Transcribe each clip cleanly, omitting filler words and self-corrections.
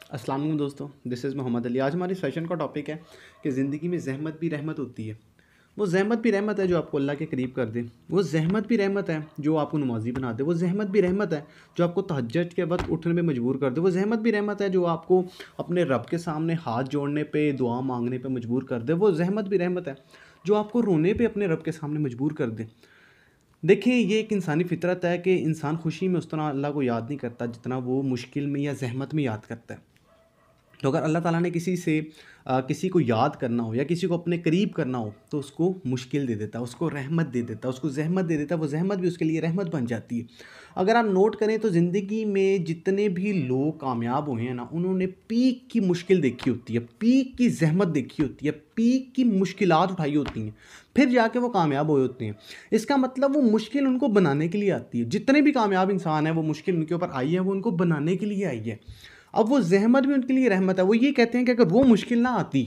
अस्सलाम वालेकुम दोस्तों, दिस इज़ मोहम्मद अली। आज हमारी सेशन का टॉपिक है कि ज़िंदगी में ज़हमत भी रहमत होती है। वो ज़हमत भी रहमत है जो आपको अल्लाह के करीब कर दे। वो ज़हमत भी रहमत है जो आपको नमाज़ी बना दे। वो ज़हमत भी रहमत है जो आपको तहज्जुद के वक्त उठने में मजबूर कर दे। वो ज़हमत भी रहमत है जो आपको अपने रब के सामने हाथ जोड़ने पे, दुआ मांगने पे मजबूर कर दे। वो ज़हमत भी रहमत है जो आपको रोने पे अपने रब के सामने मजबूर कर दे। देखिए, ये एक इंसानी फ़ितरत है कि इंसान खुशी में उस तरह अल्लाह को याद नहीं करता जितना वो मुश्किल में या ज़हमत में याद करता है। तो अगर अल्लाह ताला ने किसी को याद करना हो या किसी को अपने करीब करना हो तो उसको मुश्किल दे देता है, उसको रहमत दे देता है, उसको ज़हमत दे देता है, वो ज़हमत भी उसके लिए रहमत बन जाती है। अगर आप नोट करें तो ज़िंदगी में जितने भी लोग कामयाब हुए हैं ना, उन्होंने पीक की मुश्किल देखी होती है, पीक की ज़हमत देखी होती है, पीक की मुश्किलात उठाई होती हैं, फिर जाके वो कामयाब हुए होते हैं। इसका मतलब वो मुश्किल उनको बनाने के लिए आती है। जितने भी कामयाब इंसान हैं, वो मुश्किल उनके ऊपर आई है, वो उनको बनाने के लिए आई है। अब वो ज़हमत भी उनके लिए रहमत है। वो ये कहते हैं कि अगर वो मुश्किल ना आती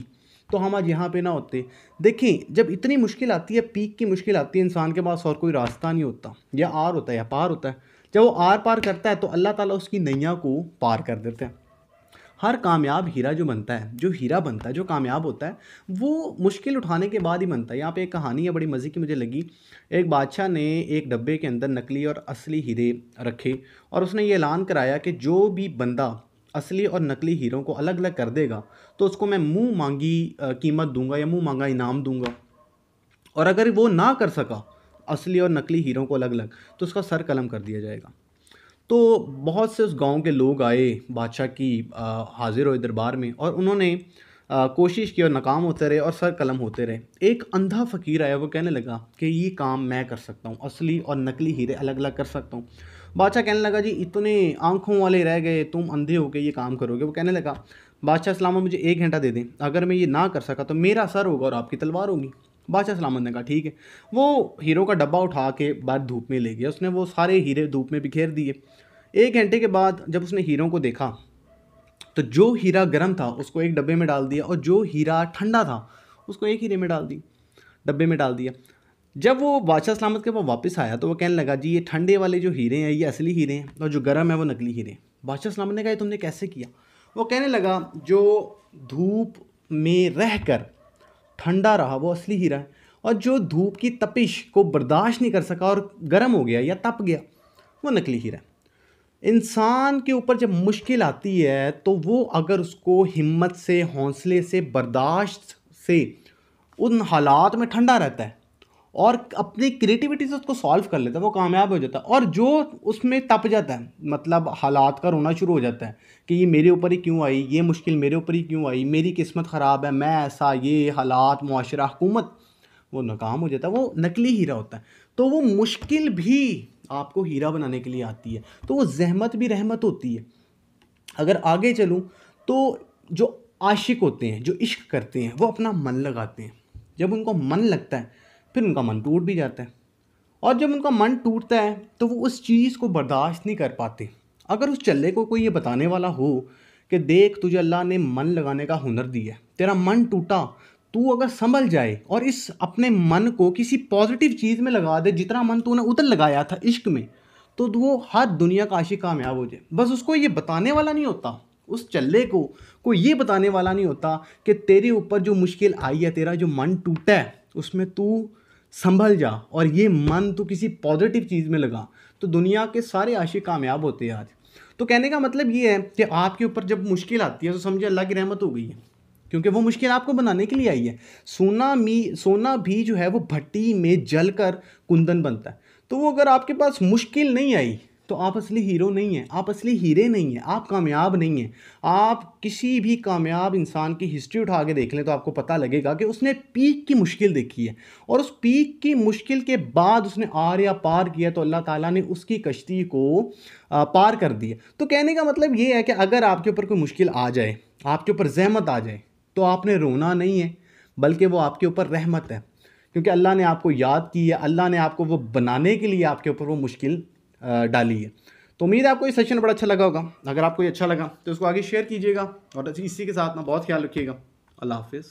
तो हम आज यहाँ पे ना होते। देखिए, जब इतनी मुश्किल आती है, पीक की मुश्किल आती है, इंसान के पास और कोई रास्ता नहीं होता, या आर होता है या पार होता है। जब वो आर पार करता है तो अल्लाह ताला उसकी नैया को पार कर देते हैं। हर कामयाब हीरा जो बनता है, जो हीरा बनता है, जो कामयाब होता है, वो मुश्किल उठाने के बाद ही बनता है। यहाँ पे एक कहानी है, बड़ी मज़े की मुझे लगी। एक बादशाह ने एक डब्बे के अंदर नकली और असली हीरे रखे और उसने ये ऐलान कराया कि जो भी बंदा असली और नकली हीरों को अलग अलग कर देगा तो उसको मैं मुंह मांगी कीमत दूंगा या मुंह मांगा इनाम दूंगा। और अगर वो ना कर सका असली और नकली हीरों को अलग अलग तो उसका सर कलम कर दिया जाएगा। तो बहुत से उस गांव के लोग आए बादशाह की हाजिर हुए दरबार में, और उन्होंने कोशिश की और नाकाम होते रहे और सर कलम होते रहे। एक अंधा फ़कीर आया, वो कहने लगा कि ये काम मैं कर सकता हूँ, असली और नकली हीरे अलग अलग कर सकता हूँ। बादशाह कहने लगा, जी इतने आंखों वाले रह गए, तुम अंधे हो के ये काम करोगे? वो कहने लगा, बादशाह सलामत मुझे 1 घंटा दे दें, अगर मैं ये ना कर सका तो मेरा सर होगा और आपकी तलवार होगी। बादशाह सलामत ने कहा ठीक है। वो हीरो का डब्बा उठा के बाहर धूप में ले गया। उसने वो सारे हीरे धूप में बिखेर दिए। 1 घंटे के बाद जब उसने हीरों को देखा तो जो हीरा गर्म था उसको एक डब्बे में डाल दिया और जो हीरा ठंडा था उसको एक हीरे में डाल दी डब्बे में डाल दिया। जब वो बादशाह सलामत के पास वापस आया तो वो कहने लगा, जी ये ठंडे वाले जो हीरे हैं ये असली हीरे हैं और जो गर्म है वो नकली हीरे हैं। बादशाह सलामत ने कहा, ये तुमने कैसे किया? वो कहने लगा, जो धूप में रहकर ठंडा रहा वो असली हीरा है, और जो धूप की तपिश को बर्दाश्त नहीं कर सका और गर्म हो गया या तप गया वो नकली हीरा है। इंसान के ऊपर जब मुश्किल आती है तो वो अगर उसको हिम्मत से, हौसले से, बर्दाश्त से उन हालात में ठंडा रहता है और अपनी क्रिएटिविटी से उसको सॉल्व कर लेता है, वो कामयाब हो जाता है। और जो उसमें तप जाता है, मतलब हालात का रोना शुरू हो जाता है कि ये मेरे ऊपर ही क्यों आई, ये मुश्किल मेरे ऊपर ही क्यों आई, मेरी किस्मत ख़राब है, मैं ऐसा, ये हालात, मुआशरा, हुकूमत, वो नाकाम हो जाता है, वो नकली हीरा होता है। तो वो मुश्किल भी आपको हीरा बनाने के लिए आती है। तो वो ज़हमत भी रहमत होती है। अगर आगे चलूँ तो जो आशिक होते हैं, जो इश्क करते हैं, वो अपना मन लगाते हैं। जब उनको मन लगता है फिर उनका मन टूट भी जाता है, और जब उनका मन टूटता है तो वो उस चीज़ को बर्दाश्त नहीं कर पाते। अगर उस चल्ले को कोई ये बताने वाला हो कि देख तुझे अल्लाह ने मन लगाने का हुनर दिया है, तेरा मन टूटा, तू अगर संभल जाए और इस अपने मन को किसी पॉजिटिव चीज़ में लगा दे, जितना मन तूने उधर लगाया था इश्क में, तो वो हर दुनिया का आशिक कामयाब हो जाए। बस उसको ये बताने वाला नहीं होता, उस चल्ले को कोई ये बताने वाला नहीं होता कि तेरे ऊपर जो मुश्किल आई है, तेरा जो मन टूटा है, उसमें तू संभल जा और ये मन तू किसी पॉजिटिव चीज़ में लगा, तो दुनिया के सारे आशिक कामयाब होते हैं आज। तो कहने का मतलब ये है कि आपके ऊपर जब मुश्किल आती है तो समझे अल्लाह की रहमत हो गई है, क्योंकि वो मुश्किल आपको बनाने के लिए आई है। सोना भी जो है वो भट्टी में जलकर कुंदन बनता है। तो वो अगर आपके पास मुश्किल नहीं आई तो आप असली हीरो नहीं हैं, आप असली हीरे नहीं हैं, आप कामयाब नहीं हैं। आप किसी भी कामयाब इंसान की हिस्ट्री उठा के देख लें तो आपको पता लगेगा कि उसने पीक की मुश्किल देखी है, और उस पीक की मुश्किल के बाद उसने आर या पार किया तो अल्लाह ताला ने उसकी कश्ती को पार कर दिया। तो कहने का मतलब ये है कि अगर आपके ऊपर कोई मुश्किल आ जाए, आपके ऊपर ज़हमत आ जाए, तो आपने रोना नहीं है, बल्कि वो आपके ऊपर रहमत है, क्योंकि अल्लाह ने आपको याद की है, अल्लाह ने आपको वो बनाने के लिए आपके ऊपर वो मुश्किल डाली है। तो उम्मीद है आपको ये सेशन बड़ा अच्छा लगा होगा। अगर आपको ये अच्छा लगा तो इसको आगे शेयर कीजिएगा, और इसी के साथ ना बहुत ख्याल रखिएगा। अल्लाह हाफिज़।